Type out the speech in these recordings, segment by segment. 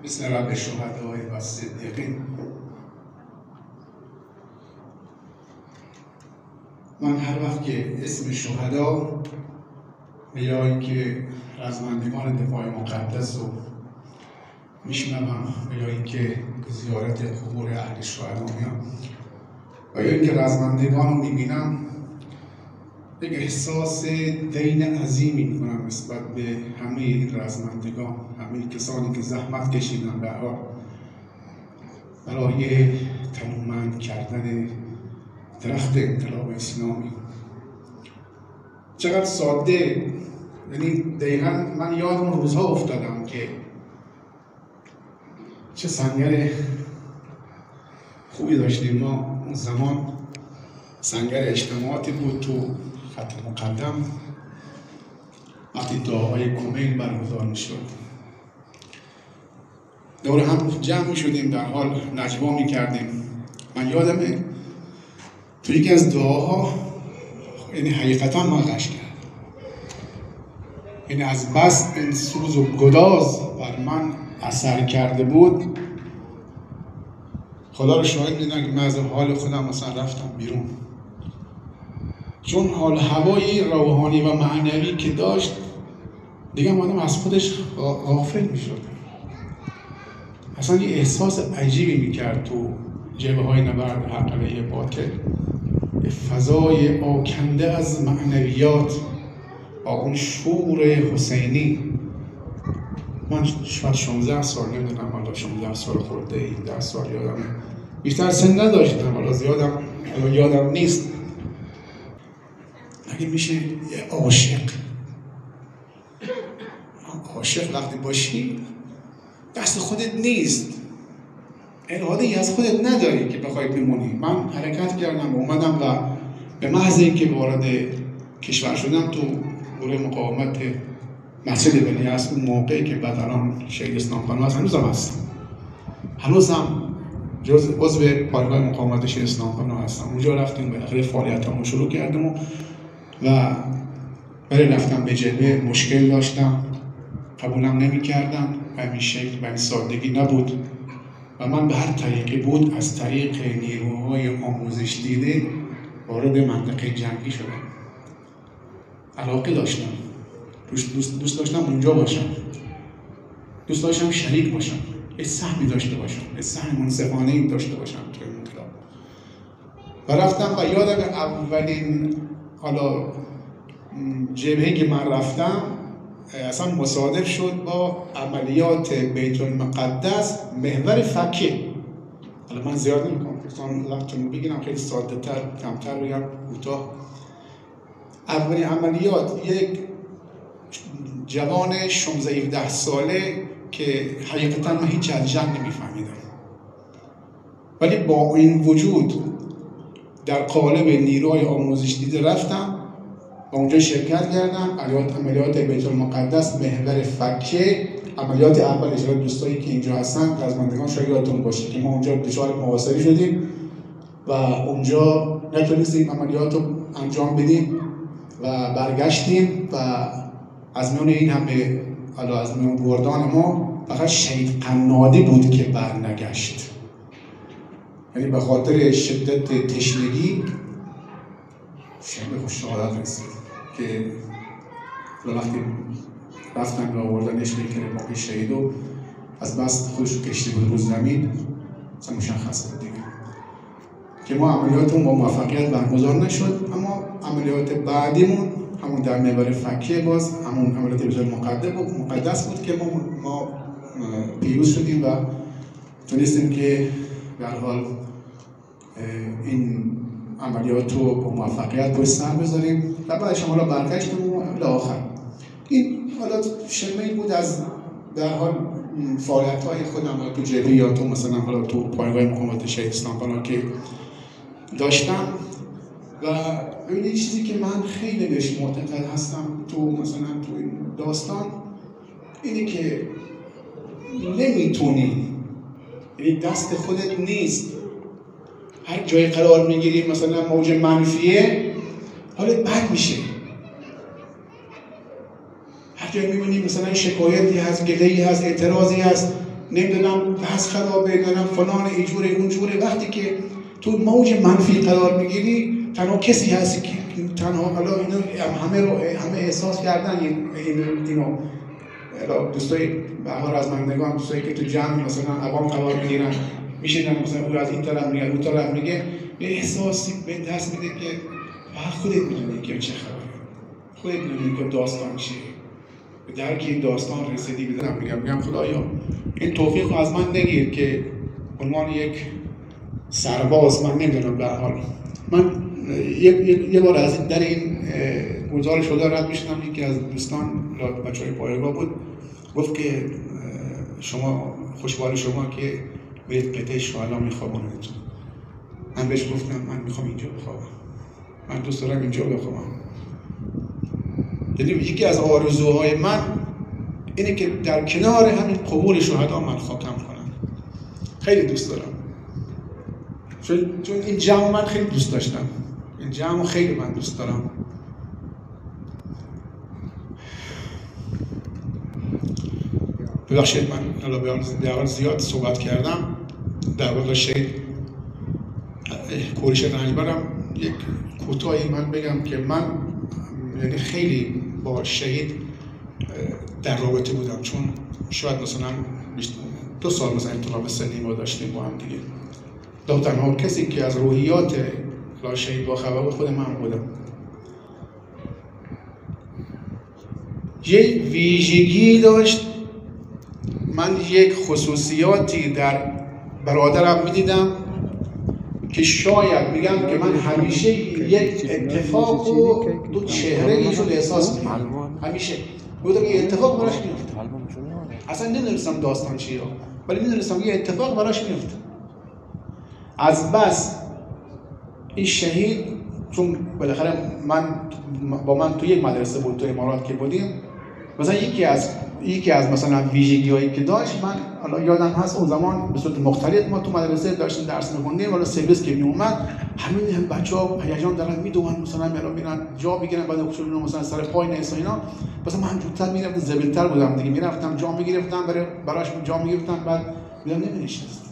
بسم رب الشهداء و صدیقین. من هر وقت که اسم شهدا یا اینکه رزمندگان دفاع مقدس رو میشنوم یا اینکه زیارت قبور اهل شهدا میام و یا اینکه رزمندگان رو میبینم، یک احساس دین عظیمی میکنم نسبت به همه این رزمندگان، همه کسانی که زحمت کشیدن برای تنومند کردن درخت انقلاب اسلامی. چقدر ساده، یعنی دقیقا من یاد اون روزها افتادم که چه سنگر خوبی داشتیم ما اون زمان. سنگر اجتماعاتی بود تو خط مقدم وقتی دعاهای کمیل برگزار میشد، دور هم جمع میشدیم، در حال نجوا میکردیم. من یادمه تو یکی از دعاها، یعنی حقیقتا من غش کردم، یعنی از بس این سوز و گداز بر من اثر کرده بود. خدا رو شاهد میدونم که من از حال خودم مثلا رفتم بیرون، چون حال هوایی روحانی و معنوی که داشت دیگه آدم از خودش غافل میشد. اصلا یه احساس عجیبی میکرد تو جبهه های نبرد حق علیه باطل، یه فضای آکنده از معنویات با اون شور حسینی. من شاید 16 سال، نمیدونم حالا 16 سال خورده 17 سال یادمه، بیشتر سن نداشتم، حالا یادم نیست. اگه میشه یه عاشق وقتی باشی دست خودت نیست، اراده‌ای از خودت نداری که بخوای بمونی. من حرکت کردم و اومدم و به محض اینکه وارد کشور شدم تو گروه مقاومت مسجد ولیعصر، اون موقعی که بعد الان شهید اسلام خانم هست، هنوزم عضو پایگاه مقاومت شهید اسلام خانم هستم. اونجا رفتیم بالاخره فعالیتامو شروع کردم و برای رفتم به جبهه مشکل داشتم، قبولم نمی‌کردن، همین شکل و این سادگی نبود و من به هر طریقی بود از طریق نیروهای آموزش دیده وارد منطقه جنگی شدم. علاقه داشتم، دوست داشتم اونجا باشم، دوست داشتم شریک باشم، یه سهمی داشته باشم، یه سهم منصفانه‌ای داشته باشم توی انقلاب. و رفتم و یادم اولین حالا جبهه‌ای که من رفتم اصلا مصادف شد با عملیات بیت المقدس محور فکه. حالا من زیاد نمی‌کنم، وقتتون بگیرم، خیلی ساده‌تر کمتر بگم، کوتاه. اولین عملیات یک جوان 16-17 ساله که حقیقتا من هیچ از جنگ نمی‌فهمیدم، ولی با این وجود در قالب نیروهای آموزش دیده رفتم و اونجا شرکت کردم. عملیات بیت المقدس محور فکه، عملیات اول اجرای دوستایی که اینجا هستن رزمندگان شاید یادتون باشه که ما اونجا دچار محاصره شدیم و اونجا نتونستیم عملیات رو انجام بدیم و برگشتیم و از میان این همه از میان بردان ما فقط شهید قنادی بود که برنگشت، یعنی به خاطر شدت تشنگی شهید شهادت رسید که وقتی رفتن و آوردنش به باقی شهیدو از بس خودش رو کشته بود رو زمین، اصلا مشخص بود دیگه که ما عملیاتمون با موفقیت برگزار نشد. اما عملیات بعدیمون همون در محور فکه، باز همون عملیات بیت المقدس بود که ما پیروز شدیم و تونستیم که در حال این عملیات رو با موفقیت باید سر بذاریم و بعدش هم حالا برگشتیم و الی آخر. این حالا شمه‌ای بود از در حال فعالیت‌های خودم تو جبهه یا تو مثلا حالا تو پایگاه مقاومت شهید اسلام خانم که داشتم. و این چیزی که من خیلی بهش معتقد هستم تو مثلا تو این داستان اینه که نمیتونی، یعنی دست خودت نیست، هر جای قرار میگیری مثلا موج منفیه حالت بد میشه، هر جایی میبینی مثلا شکایتی هست، گله‌ای هست، اعتراضی هست، نمیدونم بس خرابه، نمیدونم فلان اینجوره اونجوره. وقتی که تو موج منفی قرار میگیری تنها کسی هستی که تنها حالا اینو همه احساس کردن اینو دوستای بهار از مندگان، دوستایی که تو جمع مثلا عوام قرار میگیرن میشینن، مثلا اون از این طرف میگه اون طرف میگه، یه احساسی به دست میده که خودت میدونی که چه خبره، خودت میدونی که داستان چیه، به درک این داستان رسیدی. بدم میگم خدایا این توفیق از من نگیر که عنوان یک سرباز، من نمیدونم به هر حال من یه بار از در این گزارش شده رد میشدم، یکی از دوستان بچهای پایگاه بود گفت که شما خوشبال شما که به قطعه شهدا میخوابونید. من بهش گفتم من میخوام اینجا بخوابم، من دوست دارم اینجا بخوابم. یعنی یکی از آرزوهای من اینه که در کنار همین قبور شهدا من خاتم کنم. خیلی دوست دارم، چون این جمع من خیلی دوست داشتم، این جمع خیلی من دوست دارم. ببخشید من در زیاد صحبت کردم در مورد شهید کوروش رنجبرم. یک کوتاهی من بگم که من یعنی خیلی با شهید در رابطه بودم، چون شاید مثلا 2 سال مثلا انتخاب سنی ما داشتیم با هم دیگه. تنها کسی که از روحیات شهید با خبر بود خود من بودم. یه ویژگی داشت، من یک خصوصیاتی در برادرم میدیدم که شاید میگم که من همیشه یک اتفاق و 2 چهره ایشون احساس میکنم. همیشه بودم یه اتفاق براش میفته، اصلا نمیدونستم داستان چیه ولی میدونستم یه اتفاق براش میفته. از بس این شهید، چون بالاخره با من تو یک مدرسه بود، تو امارات که بودیم، مثلا یکی از مثلا ویژگی‌هایی که داشت، من حالا یادم هست اون زمان به صورت مختلف ما تو مدرسه داشتیم درس می‌خوندیم، حالا سرویس که میومد همین بچه‌ها هیجان دارن میدوئن، مثلا میرن جا میگیرن، بعد خودشون مثلا سر پای نشسته اینا، مثلا من جوتر میرفتم، زبلتر بودم دیگه، میرفتم جا میگرفتم براش جا میگرفتم، بعد میرم نمی‌نشست.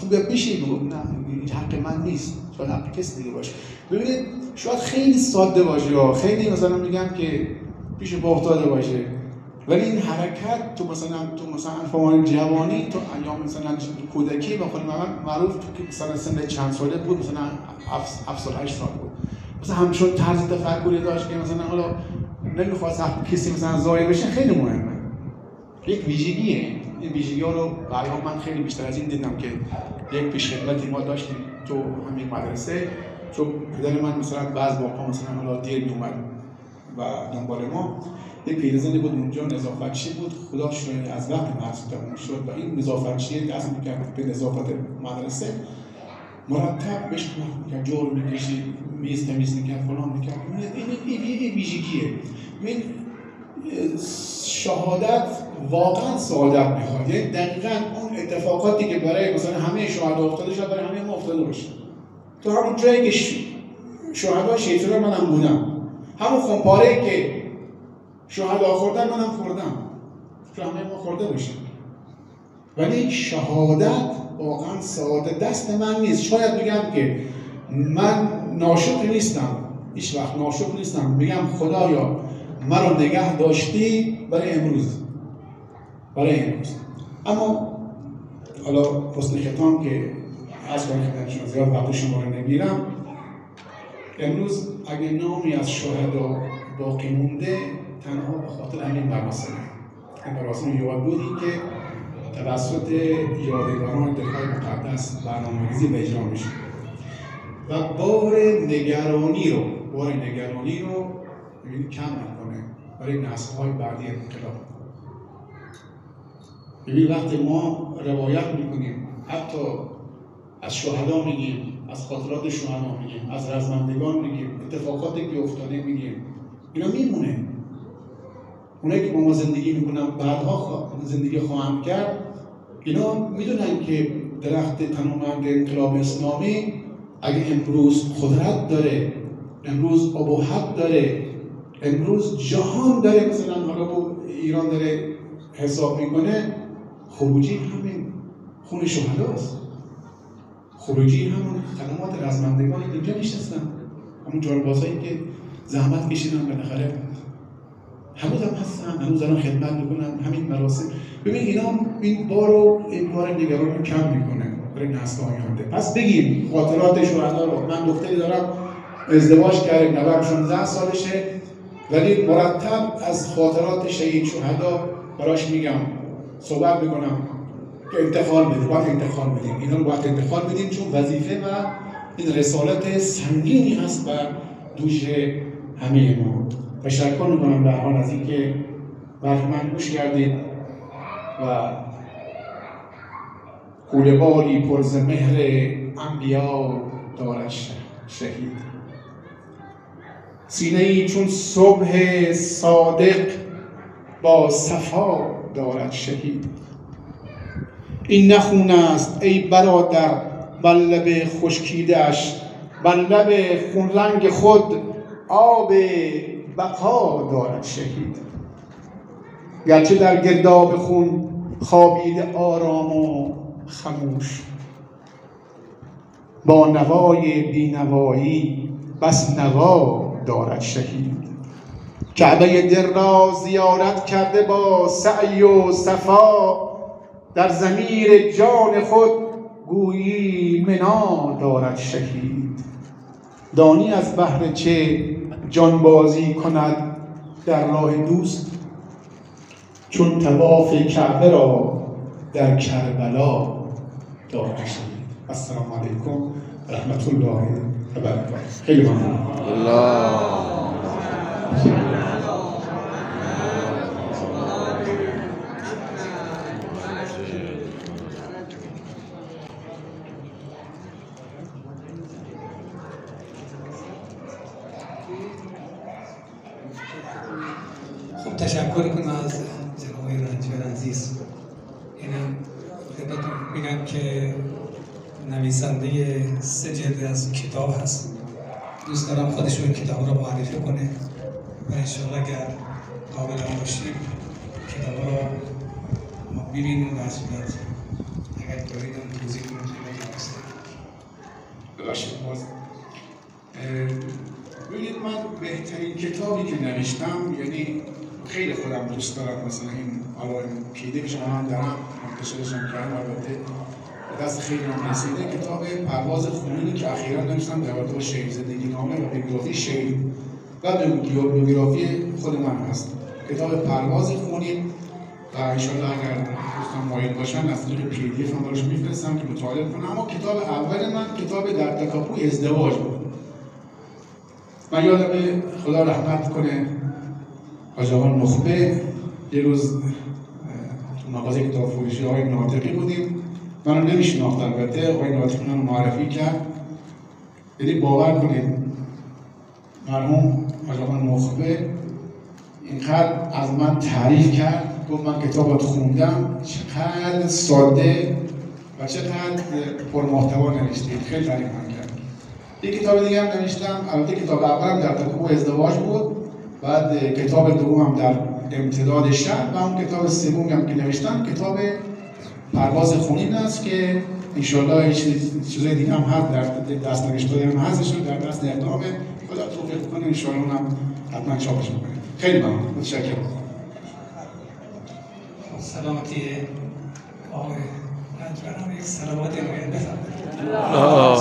خوب بشه میگم نه این حق من نیست، شاید حق کسی دیگه باشه. ببینید شاید خیلی ساده باشه یا خیلی مثلا میگم که پیش پا افتاده باشه، ولی این حرکت تو مثلا فوان جوانی، تو ایام مثلا کودکی و خود معروف که مثلا سن چند ساله بود، مثلا 7 سال 8 سال بود، مثلا همچون طرز تفکری داشت که مثلا حالا نمیخواست کسی مثلا ضایع بشه. خیلی مهمه، یک ویژگیه. این ویژگی‌ها رو برای من خیلی بیشتر از این دیدم که یک پیشخدمتی ما داشتیم تو همین مدرسه، چون پدر من مثلا بعض موقع مثلا حالا دیر میومد و دنبال ما، یک پیرزنی بود اونجا نظافتچی بود، خدا شکر از وقت مدرسه تموم شد و این نظافتچی دست می‌کرد به نظافت مدرسه، مرتب بهش میگن جور می‌کشید، میز تمیز می‌کرد، فلان می‌کرد. این ویژگیه. این شهادت واقعا سعادت میخواد، یعنی دقیقاً اون اتفاقاتی که برای مثلا همه شهدا افتاده شد برای همه ما افتاده باشه. تو همون جایی که شهدا شهید شدن منم بودم، همون خمپاره‌ای که شهدا خوردن منم خوردم، تو همه ما خورده باشیم. ولی شهادت واقعا سعادت دست من نیست. شاید بگم که من ناشکر نیستم، هیچ وقت ناشکر نیستم، میگم خدایا مرا نگه داشتی برای امروز. اما حالا حسن ختام که از کنم خدمتشون زیاد وقت شما رو نگیرم، امروز اگه نامی از شهدا باقی مونده تنها به خاطر همین مراسم، این مراسم یادبودی که توسط یادگاران دلهای مقدس برنامه‌ریزی و اجرا میشه و بار نگرانی رو کم میکنه برای نسل‌های بعدی انقلاب. ببین وقتی ما روایت میکنیم، حتی از شهدا میگیم، از خاطرات شهدا میگیم، از رزمندگان میگیم، اتفاقاتی که افتاده میگیم، اینا میمونه. اونایی که با ما زندگی میکنن بعدها زندگی خواهند کرد، اینا میدونن که درخت تنومند انقلاب اسلامی اگه امروز قدرت داره، امروز ابهت داره، امروز جهان داره مثلا حالا با ایران داره حساب میکنه، خروجی همین خون شهداست، خروجی همون خدمات رزمندگان اینجا نشستن، همون جانبازایی که زحمت کشیدن بالاخره هنوز هم هستن، هنوز دارن خدمت میکنن. همین مراسم ببین اینا این بار نگران رو کم میکنه برای نسل آینده. پس بگیم خاطرات شهدا رو. من دختری دارم ازدواج کرده، نوام 16 سالشه، ولی مرتب از خاطرات شهید شهدا براش میگم، صحبت میکنم که انتقال بدیم، باید انتقال بدیم، اینا رو باید انتقال بدیم، چون وظیفه و این رسالت سنگینی هست بر دوش همه ما. تشکر میکنم در حال از اینکه برای من گوش کردید و کوله‌باری پر ز مهر انبیا دارد شهید، سینه‌ای چون صبح صادق با صفا دارد شهید. این نه خون است ای برادر بر لب خشکیده‌اش، بر لب خون رنگ خود آب بقا دارد شهید. گرچه در گرداب خون خوابیده آرام و خموش، با نوای بینوایی بس نوا دارد شهید. کعبه دل را زیارت کرده با سعی و صفا، در ضمیر جان خود گویی منا دارد شهید. دانی از بهر چه جانبازی کند در راه دوست، چون طواف کعبه را در کربلا دارد شهید. السلام علیکم و رحمت الله و برکاته. خیلی ممنون. خب تشکر کنم از جناب رنجبر عزیز. اینم خدمتتون میگم که نویسنده 3 جلد از کتاب هست. دوست دارم خودشون این کتاب رو معرفی کنه و انشاءالله اگر قابل هم باشیم کتاب رو ما ببینیم و از صورت اگر دارید هم توضیح کنیم خیلی هست. ببخشید باز ببینید، من بهترین کتابی که نوشتم، یعنی خیلی خودم دوست دارم، مثلا این پیده که شما هم دارم منتشرش هم کردم، البته دست خیلی هم رسیده، کتاب پرواز خونینی که اخیرا نوشتم در رابطه با شهید، زندگی نامه و بیوگرافی شهید و بیوگرافی خود من هست. کتاب پرواز خونین و انشاءالله اگر دوستان مایل باشن از طریق PDF هم براش میفرستم که مطالعه کنم. اما کتاب اول من کتاب در تکاپوی ازدواج بود. من یادمه، خدا رحمت کنه، حاج آقا نخبه، یه روز تو مغازه کتاب فروشی آقای ناطقی بودیم، منو نمیشناخت البته، آقای ناطقی منو معرفی کرد. یعنی باور کنید مرحوم حاج آقا نخبه اینقدر از من تعریف کرد، گفت من کتابات خوندم، چقدر ساده و چقدر پرمحتوا نوشتید، خیلی تعریف من کرد. یک کتاب دیگه هم نوشتم، البته کتاب اولم در تکاپوی ازدواج بود، بعد کتاب دومم در امتداد شهر و اون کتاب سومی هم که نوشتم کتاب پرواز خونین است که انشاءالله چیزای دیگه هم هست در دست نوشته هم هستش، در دست اقدامه، خدا توفیق کنه انشاءالله اونم حتما چاپش می‌کنه. خیلی ممنون، متشکرم. سلامتی آقای رنجبر هم یک سلامتی باید بفرمایید.